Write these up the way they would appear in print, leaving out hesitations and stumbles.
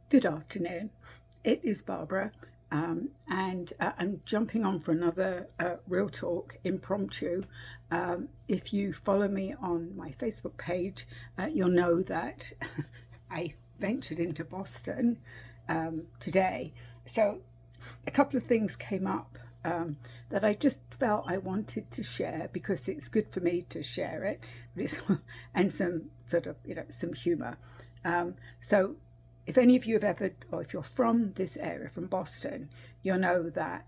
Good afternoon. It is Barbara, and I'm jumping on for another Real Talk impromptu. If you follow me on my Facebook page, you'll know that I ventured into Boston today. So a couple of things came up that I just felt I wanted to share because it's good for me to share it, but it's and some sort of some humour. So if any of you have ever, or if you're from this area, from Boston, you'll know that,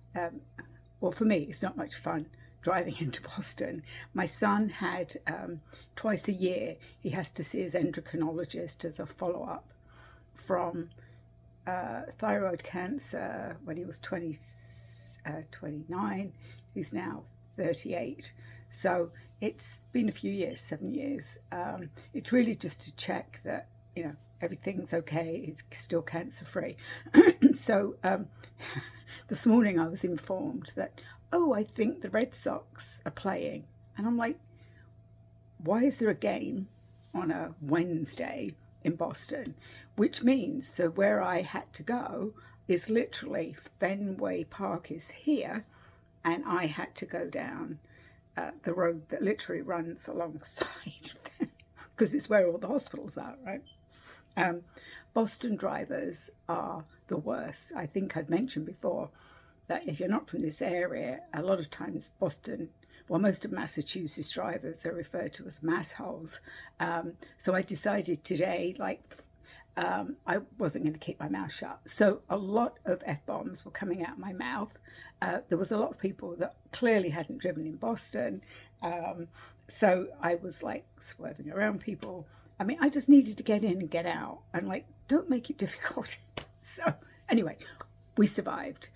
well, for me, it's not much fun driving into Boston. My son had twice a year, he has to see his endocrinologist as a follow up from thyroid cancer when he was 29. He's now 38. So it's been a few years, 7 years. It's really just to check that, everything's okay, it's still cancer free. So this morning I was informed that, oh, I think the Red Sox are playing. And I'm like, why is there a game on a Wednesday in Boston? Which means, so where I had to go is literally Fenway Park is here, and I had to go down the road that literally runs alongside because it's where all the hospitals are, right? Boston drivers are the worst. I think I've mentioned before that if you're not from this area, a lot of times Boston, well, most of Massachusetts drivers are referred to as massholes. So I decided today, I wasn't going to keep my mouth shut. So a lot of F-bombs were coming out of my mouth. There was a lot of people that clearly hadn't driven in Boston. So I was like swerving around people. I mean, I just needed to get in and get out, and don't make it difficult. So anyway, we survived.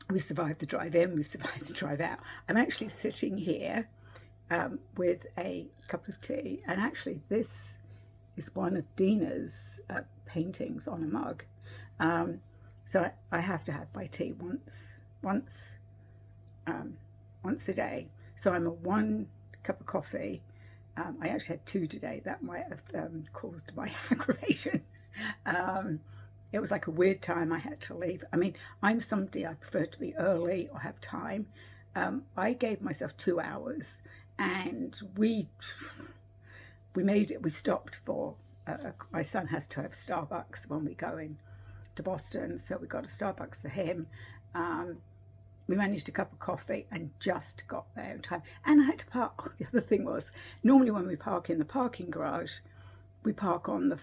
We survived the drive in, we survived the drive out. I'm actually sitting here with a cup of tea, and actually this is one of Dina's paintings on a mug. So I have to have my tea once a day. So I'm a 1 cup of coffee. I actually had 2 today. That might have caused my aggravation. It was like a weird time I had to leave. I mean, I'm somebody, I prefer to be early or have time. I gave myself 2 hours, and we made it. We stopped for, my son has to have Starbucks when we go in to Boston, so we got a Starbucks for him. We managed a cup of coffee and just got there in time. And I had to park. Oh, the other thing was, normally when we park in the parking garage, we park on the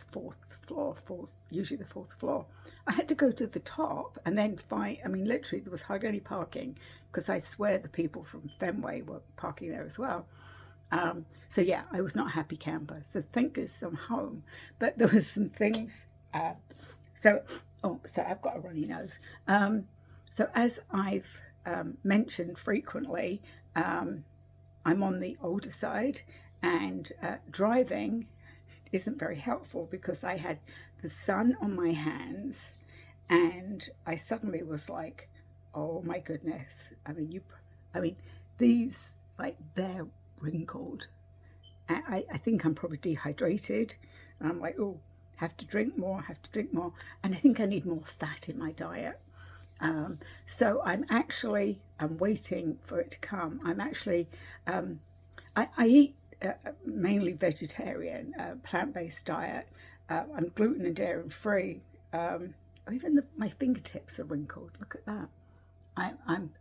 usually the fourth floor. I had to go to the top and then find, I mean, literally there was hardly any parking because I swear the people from Fenway were parking there as well. So yeah, I was not a happy camper. So thank goodness I'm home. But there was some things. So I've got a runny nose. So as I've mentioned frequently, I'm on the older side, and driving isn't very helpful because I had the sun on my hands, and I suddenly was like, oh my goodness. I mean, these, they're wrinkled. I think I'm probably dehydrated, and I'm like, oh, have to drink more, and I think I need more fat in my diet. So I'm waiting for it to come. I eat mainly vegetarian, plant-based diet. I'm gluten and dairy free. Even my fingertips are wrinkled. Look at that.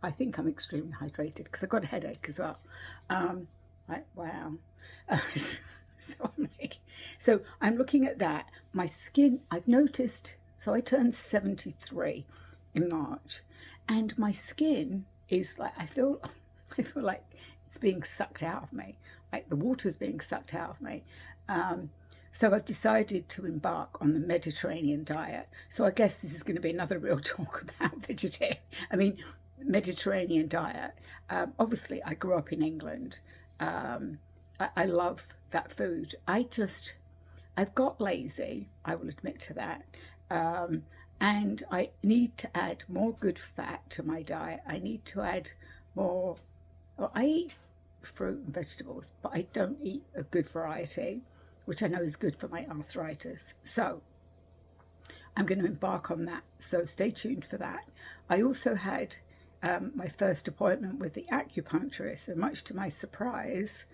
I think I'm extremely hydrated because I've got a headache as well. Wow. So I'm looking at that. My skin, I've noticed. So I turned 73 in March, and my skin is like, I feel like it's being sucked out of me, like the water's being sucked out of me. So I've decided to embark on the Mediterranean diet. So I guess this is going to be another real talk about Mediterranean diet. Obviously, I grew up in England. I love that food. I've got lazy, I will admit to that. And I need to add more good fat to my diet. I need to add more. Well, I eat fruit and vegetables, but I don't eat a good variety, which I know is good for my arthritis. So I'm going to embark on that. So stay tuned for that. I also had my first appointment with the acupuncturist, and much to my surprise,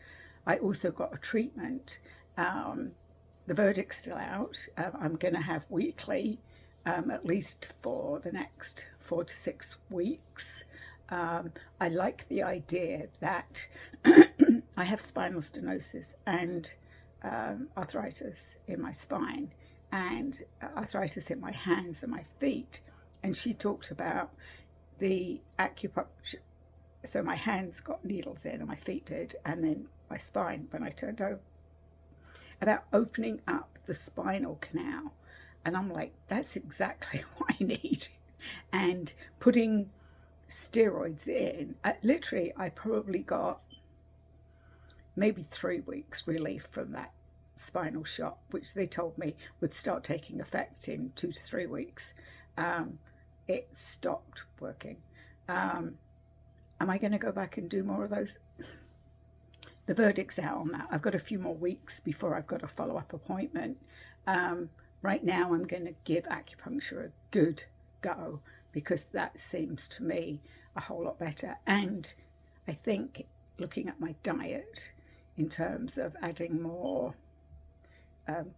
I also got a treatment. The verdict's still out. I'm going to have weekly, at least for the next 4 to 6 weeks. I like the idea that I have spinal stenosis and arthritis in my spine and arthritis in my hands and my feet. And she talked about the acupuncture. So my hands got needles in and my feet did, and then my spine when I turned over, about opening up the spinal canal. And I'm like, that's exactly what I need. And putting steroids in, literally, I probably got maybe 3 weeks relief from that spinal shock, which they told me would start taking effect in 2 to 3 weeks. It stopped working. Am I going to go back and do more of those? The verdict's out on that. I've got a few more weeks before I've got a follow-up appointment. Right now, I'm going to give acupuncture a good go because that seems to me a whole lot better. And I think looking at my diet in terms of adding more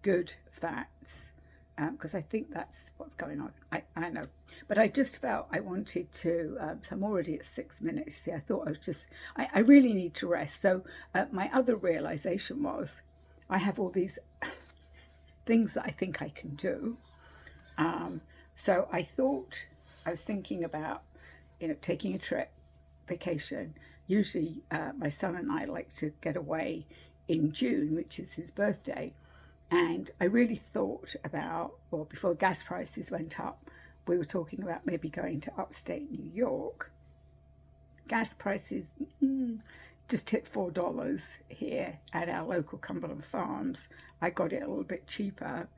good fats, because I think that's what's going on. I know. But I just felt I wanted to, so I'm already at 6 minutes. See, I thought I really need to rest. So my other realization was I have all these things that I think I can do. So I was thinking about, taking a trip, vacation. Usually my son and I like to get away in June, which is his birthday. And I really thought about, or before gas prices went up, we were talking about maybe going to upstate New York. Gas prices just hit $4 here at our local Cumberland Farms. I got it a little bit cheaper.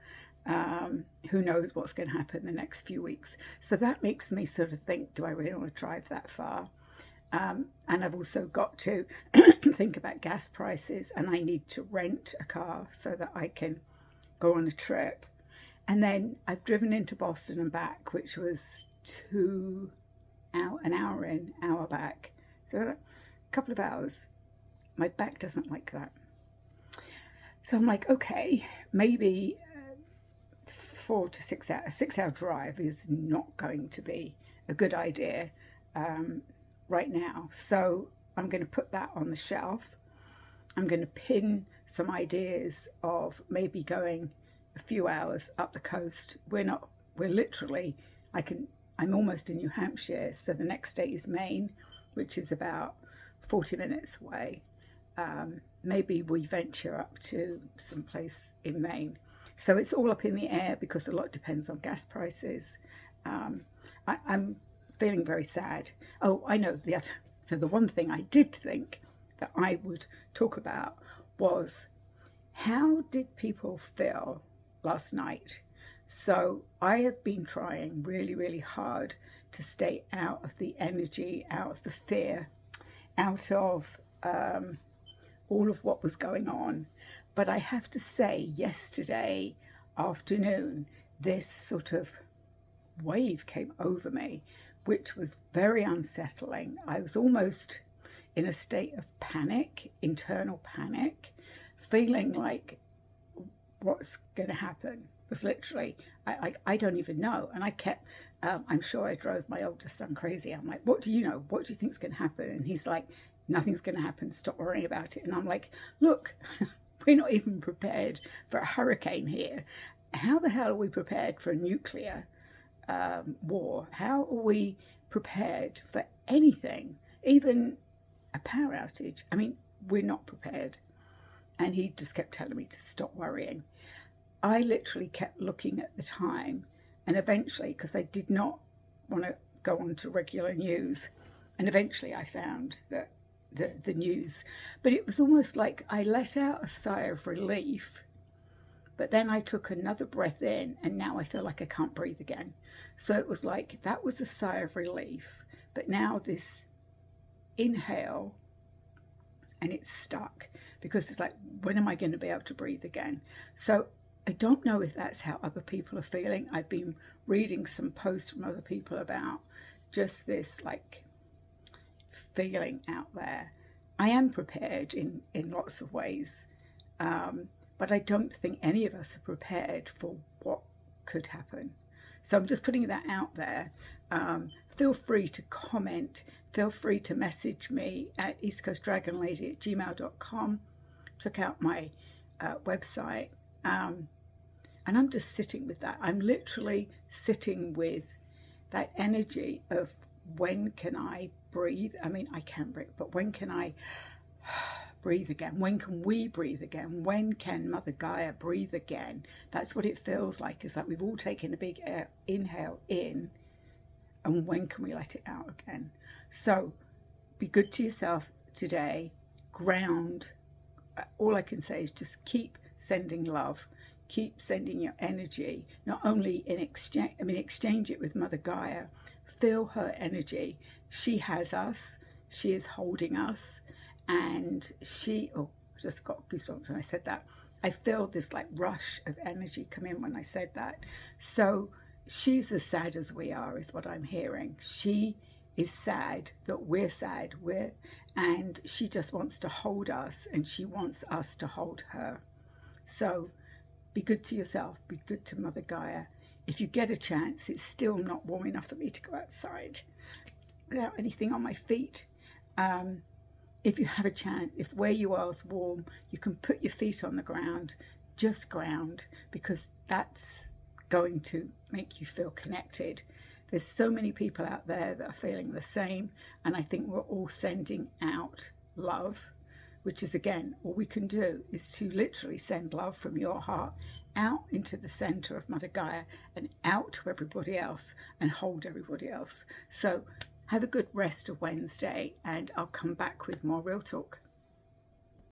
Who knows what's going to happen the next few weeks. So that makes me sort of think, do I really want to drive that far? And I've also got to think about gas prices, and I need to rent a car so that I can go on a trip. And then I've driven into Boston and back, which was an hour in, hour back. So a couple of hours. My back doesn't like that. So I'm like, okay, maybe 4 to 6 hours. A 6-hour drive is not going to be a good idea right now. So I'm going to put that on the shelf. I'm going to pin some ideas of maybe going a few hours up the coast. I'm almost in New Hampshire, so the next state is Maine, which is about 40 minutes away. Maybe we venture up to some place in Maine. So it's all up in the air because a lot depends on gas prices. I'm feeling very sad. Oh, I know the other. So the one thing I did think that I would talk about was, how did people feel last night? So I have been trying really, really hard to stay out of the energy, out of the fear, out of all of what was going on. But I have to say, yesterday afternoon, this sort of wave came over me, which was very unsettling. I was almost in a state of panic, internal panic, feeling like what's going to happen was literally, I don't even know. And I kept, I'm sure I drove my oldest son crazy. I'm like, what do you know? What do you think's going to happen? And he's like, nothing's going to happen. Stop worrying about it. And I'm like, look, we're not even prepared for a hurricane here. How the hell are we prepared for a nuclear war? How are we prepared for anything, even a power outage? I mean, we're not prepared. And he just kept telling me to stop worrying. I literally kept looking at the time, and eventually, because I did not want to go on to regular news, and eventually I found that the news, but it was almost like I let out a sigh of relief, but then I took another breath in, and now I feel like I can't breathe again. So it was like, that was a sigh of relief, but now this inhale, and it's stuck, because it's like, when am I going to be able to breathe again? So I don't know if that's how other people are feeling. I've been reading some posts from other people about just this like feeling out there. I am prepared in lots of ways, but I don't think any of us are prepared for what could happen. So I'm just putting that out there. Feel free to comment. Feel free to message me at eastcoastdragonlady@gmail.com. Check out my website. And I'm just sitting with that. I'm literally sitting with that energy of when can I breathe? I mean, I can breathe, but when can I breathe again? When can we breathe again? When can Mother Gaia breathe again? That's what it feels like, is that we've all taken a big inhale in, and when can we let it out again? So be good to yourself today. Ground. All I can say is just keep sending love. Keep sending your energy, not only in exchange it with Mother Gaia. Feel her energy. She has us. She is holding us. And I just got goosebumps when I said that. I feel this like rush of energy come in when I said that. So she's as sad as we are, is what I'm hearing. She is sad that we're sad. And she just wants to hold us, and she wants us to hold her. So be good to yourself. Be good to Mother Gaia. If you get a chance, it's still not warm enough for me to go outside without anything on my feet. If you have a chance, if where you are is warm, you can put your feet on the ground, just ground, because that's going to make you feel connected. There's so many people out there that are feeling the same, and I think we're all sending out love, which is, again, all we can do is to literally send love from your heart out into the center of Mother Gaia and out to everybody else and hold everybody else. So have a good rest of Wednesday, and I'll come back with more Real Talk.